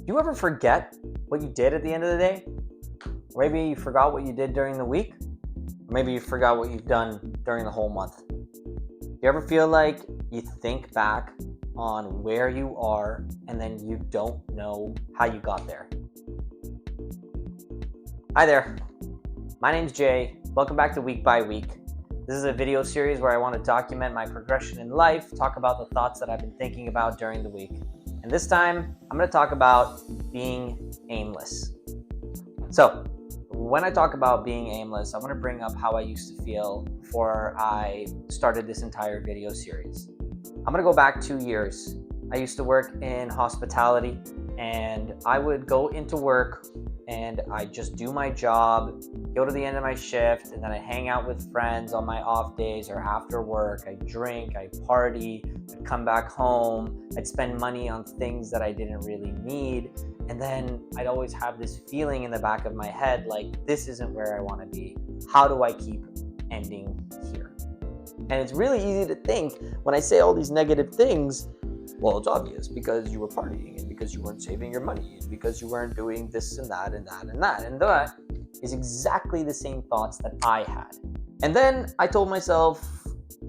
Do you ever forget what you did at the end of the day? Or maybe you forgot what you did during the week? Or maybe you forgot what you've done during the whole month? Do you ever feel like you think back on where you are and then you don't know how you got there? Hi there, my name's Jay. Welcome back to Week by Week. This is a video series where I want to document my progression in life, talk about the thoughts that I've been thinking about during the week. And this time, I'm going to talk about being aimless. So, when I talk about being aimless, I want to bring up how I used to feel before I started this entire video series. I'm going to go back 2 years. I used to work in hospitality, and I would go into work and I just do my job, go to the end of my shift, and then I hang out with friends on my off days or after work. I drink, I party, I'd come back home, I'd spend money on things that I didn't really need, and then I'd always have this feeling in the back of my head like, this isn't where I want to be. How do I keep ending here? And it's really easy to think when I say all these negative things, well, it's obvious because you were partying and because you weren't saving your money and because you weren't doing this and that and that and that. And that is exactly the same thoughts that I had. And then I told myself,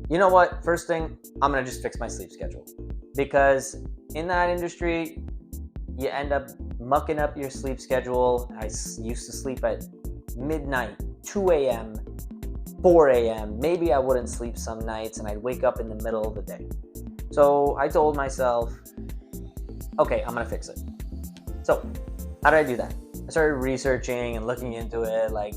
you know what? First thing, I'm going to just fix my sleep schedule. Because in that industry, you end up mucking up your sleep schedule. I used to sleep at midnight, 2 a.m., 4 a.m. Maybe I wouldn't sleep some nights and I'd wake up in the middle of the day. So I told myself, okay, I'm going to fix it. So how did I do that? I started researching and looking into it. Like,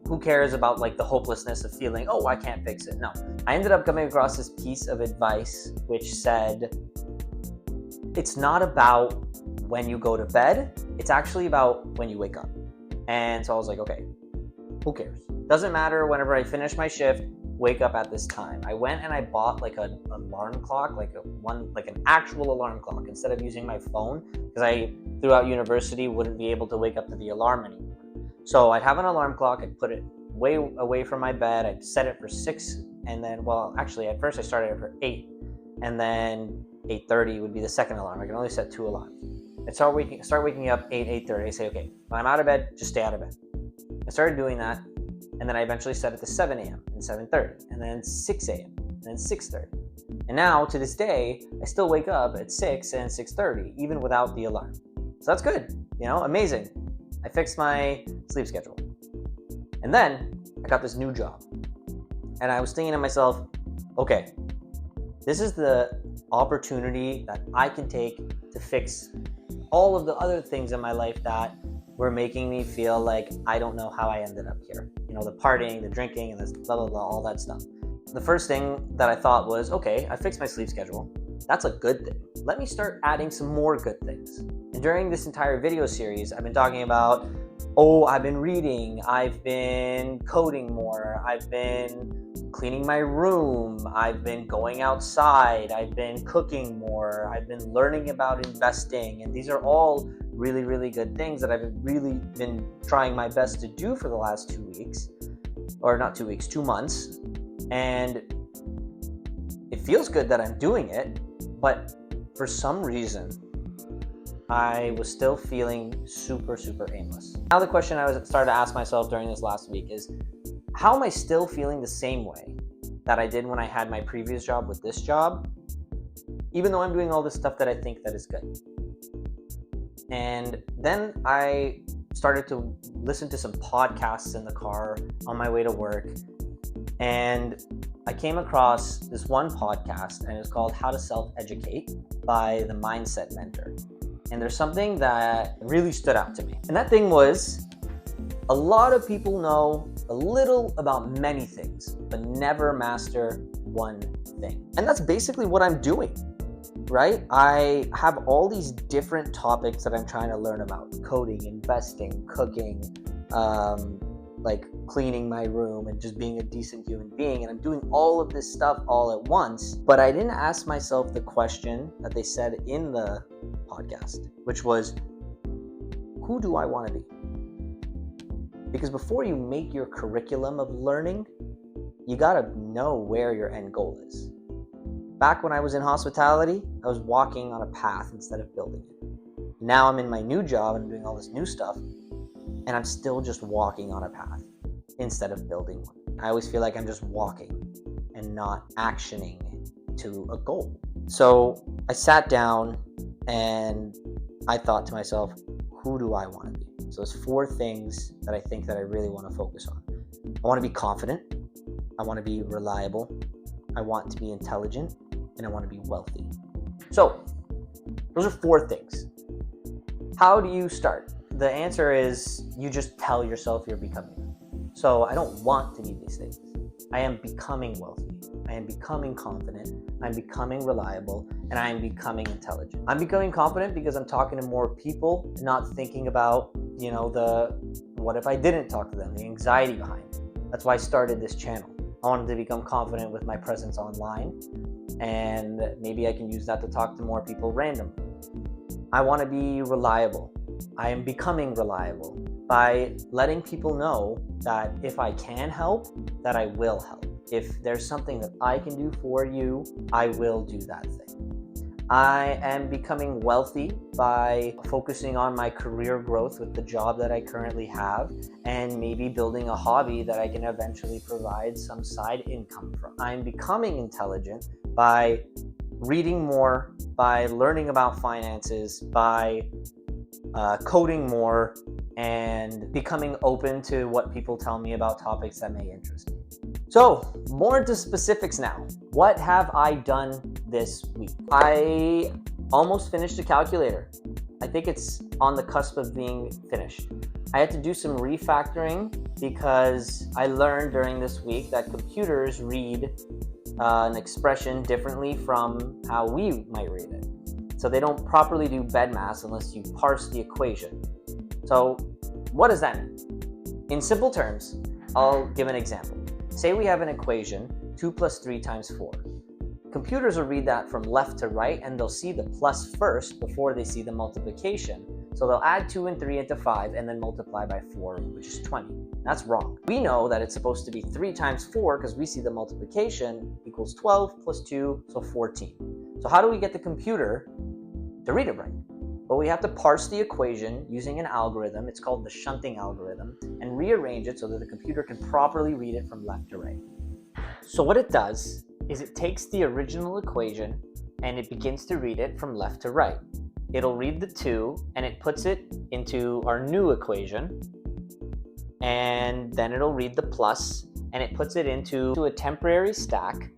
who cares about like the hopelessness of feeling, oh, I can't fix it? No. I ended up coming across this piece of advice which said, it's not about when you go to bed. It's actually about when you wake up. And so I was like, okay, who cares? Doesn't matter. Whenever I finish my shift, wake up at this time. I went and I bought like an alarm clock, like an actual alarm clock instead of using my phone, because I throughout university wouldn't be able to wake up to the alarm anymore. So I'd have an alarm clock, I'd put it way away from my bed, I'd set it for 6, and then, well, actually at first I started it for 8, and then 8:30 would be the second alarm. I can only set 2 alarms. I'd start waking up 8:30. I say, okay, when I'm out of bed, just stay out of bed. I started doing that. And then I eventually set it to 7 a.m. and 7:30, and then 6 a.m. and then 6:30. And now, to this day, I still wake up at 6 and 6:30, even without the alarm. So that's good, amazing. I fixed my sleep schedule. And then I got this new job. And I was thinking to myself, okay, this is the opportunity that I can take to fix all of the other things in my life that were making me feel like I don't know how I ended up here. The partying, the drinking, and this blah, blah, blah, all that stuff. The first thing that I thought was, okay, I fixed my sleep schedule. That's a good thing. Let me start adding some more good things. And during this entire video series, I've been talking about, I've been reading, I've been coding more, I've been cleaning my room, I've been going outside, I've been cooking more, I've been learning about investing, and these are all really, really good things that I've really been trying my best to do for the last 2 weeks, or not 2 weeks, 2 months, and it feels good that I'm doing it, but for some reason, I was still feeling super, super aimless. Now the question I started to ask myself during this last week is, how am I still feeling the same way that I did when I had my previous job with this job, even though I'm doing all this stuff that I think that is good? And then I started to listen to some podcasts in the car on my way to work, and I came across this one podcast, and it's called How to Self-Educate by the Mindset Mentor. And there's something that really stood out to me. And that thing was, a lot of people know a little about many things, but never master one thing. And that's basically what I'm doing, right? I have all these different topics that I'm trying to learn about: coding, investing, cooking, like cleaning my room and just being a decent human being. And I'm doing all of this stuff all at once, but I didn't ask myself the question that they said in the podcast, which was, who do I want to be? Because before you make your curriculum of learning, you gotta know where your end goal is. Back when I was in hospitality, I was walking on a path instead of building it. Now I'm in my new job and doing all this new stuff, and I'm still just walking on a path instead of building one. I always feel like I'm just walking and not actioning to a goal. So I sat down and I thought to myself, who do I want to be? So there's 4 things that I think that I really want to focus on. I want to be confident. I want to be reliable. I want to be intelligent, and I want to be wealthy. So those are 4 things. How do you start? The answer is you just tell yourself you're becoming them. So I don't want to be these things. I am becoming wealthy. I am becoming confident. I'm becoming reliable, and I am becoming intelligent. I'm becoming confident because I'm talking to more people, not thinking about, the what if I didn't talk to them, the anxiety behind it. That's why I started this channel. I wanted to become confident with my presence online, and maybe I can use that to talk to more people randomly. I want to be reliable. I am becoming reliable by letting people know that if I can help, that I will help. If there's something that I can do for you, I will do that thing. I am becoming wealthy by focusing on my career growth with the job that I currently have, and maybe building a hobby that I can eventually provide some side income from. I'm becoming intelligent by reading more, by learning about finances, by coding more, and becoming open to what people tell me about topics that may interest me. So, more into specifics now. What have I done this week? I almost finished a calculator. I think it's on the cusp of being finished. I had to do some refactoring because I learned during this week that computers read an expression differently from how we might read it. So they don't properly do BEDMAS unless you parse the equation. So what does that mean? In simple terms, I'll give an example. Say we have an equation, 2 plus 3 times 4. Computers will read that from left to right, and they'll see the plus first before they see the multiplication. So they'll add 2 and 3 into 5 and then multiply by 4, which is 20. That's wrong. We know that it's supposed to be 3 times 4 because we see the multiplication equals 12 plus 2, so 14. So how do we get the computer to read it right? Well, we have to parse the equation using an algorithm. It's called the shunting algorithm, and rearrange it so that the computer can properly read it from left to right. So what it does is it takes the original equation and it begins to read it from left to right. It'll read the 2 and it puts it into our new equation, and then it'll read the plus and it puts it into a temporary stack,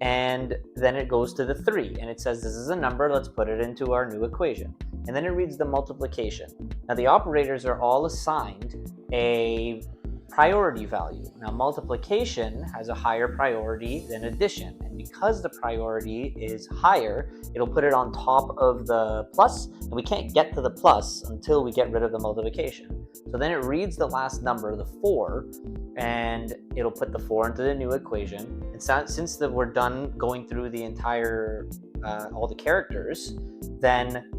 and then it goes to the 3 and it says this is a number, let's put it into our new equation. And then it reads the multiplication. Now the operators are all assigned a priority value. Now multiplication has a higher priority than addition, and because the priority is higher, it'll put it on top of the plus, and we can't get to the plus until we get rid of the multiplication. So then it reads the last number, the 4, and it'll put the 4 into the new equation. And since we're done going through the entire all the characters, then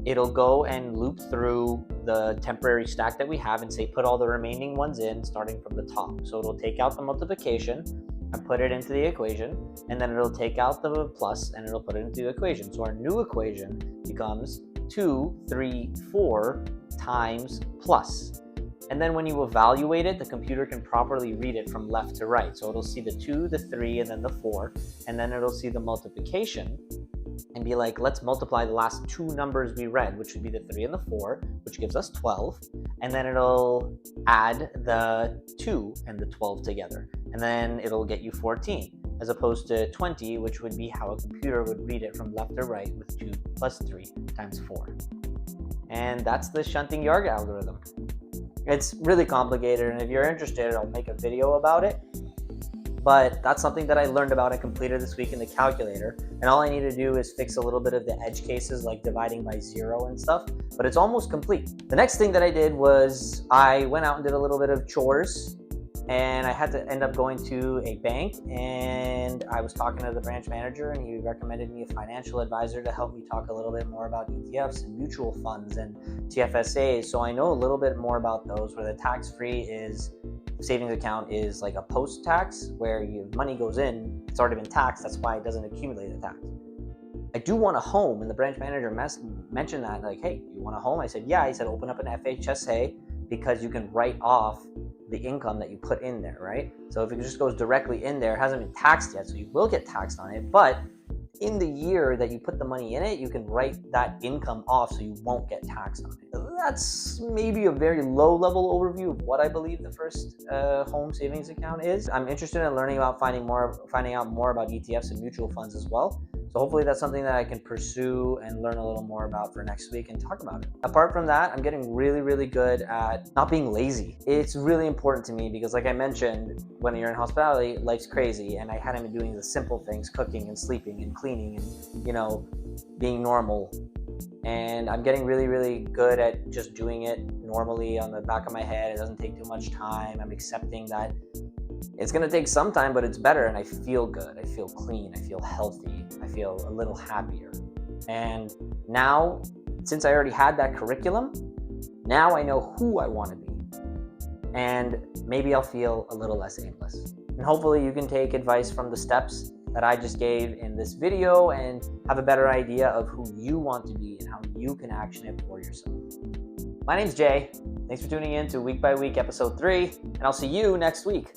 it'll go and loop through the temporary stack that we have and say put all the remaining ones in starting from the top. So it'll take out the multiplication and put it into the equation, and then it'll take out the plus and it'll put it into the equation. So our new equation becomes 2, 3, 4 times plus. And then when you evaluate it, the computer can properly read it from left to right. So it'll see the 2, the 3, and then the 4, and then it'll see the multiplication and be like, let's multiply the last 2 numbers we read, which would be the 3 and the 4, which gives us 12. And then it'll add the 2 and the 12 together. And then it'll get you 14, as opposed to 20, which would be how a computer would read it from left to right with 2 plus 3 times 4. And that's the shunting yard algorithm. It's really complicated, and if you're interested, I'll make a video about it. But that's something that I learned about and completed this week in the calculator. And all I need to do is fix a little bit of the edge cases like dividing by 0 and stuff, but it's almost complete. The next thing that I did was I went out and did a little bit of chores, and I had to end up going to a bank, and I was talking to the branch manager, and he recommended me a financial advisor to help me talk a little bit more about ETFs and mutual funds and TFSAs. So I know a little bit more about those, where the tax-free savings account is like a post-tax, where your money goes in, it's already been taxed, that's why it doesn't accumulate a tax. I do want a home. And the branch manager mentioned that, like, hey, you want a home? I said, yeah. He said, open up an FHSA because you can write off the income that you put in there, right? So if it just goes directly in there, it hasn't been taxed yet, so you will get taxed on it. But in the year that you put the money in it, you can write that income off so you won't get taxed on it. That's maybe a very low level overview of what I believe the first home savings account is. I'm interested in learning about finding out more about ETFs and mutual funds as well. So hopefully that's something that I can pursue and learn a little more about for next week and talk about it. Apart from that, I'm getting really, really good at not being lazy. It's really important to me because, like I mentioned, when you're in hospitality, life's crazy, and I hadn't been doing the simple things, cooking and sleeping and cleaning and, being normal. And I'm getting really, really good at just doing it normally on the back of my head. It doesn't take too much time. I'm accepting that it's going to take some time, but it's better, and I feel good. I feel clean. I feel healthy. I feel a little happier. And now, since I already had that curriculum, now I know who I want to be. And maybe I'll feel a little less aimless. And hopefully you can take advice from the steps that I just gave in this video and have a better idea of who you want to be and how you can action it for yourself. My name's Jay. Thanks for tuning in to Week by Week episode 3, and I'll see you next week.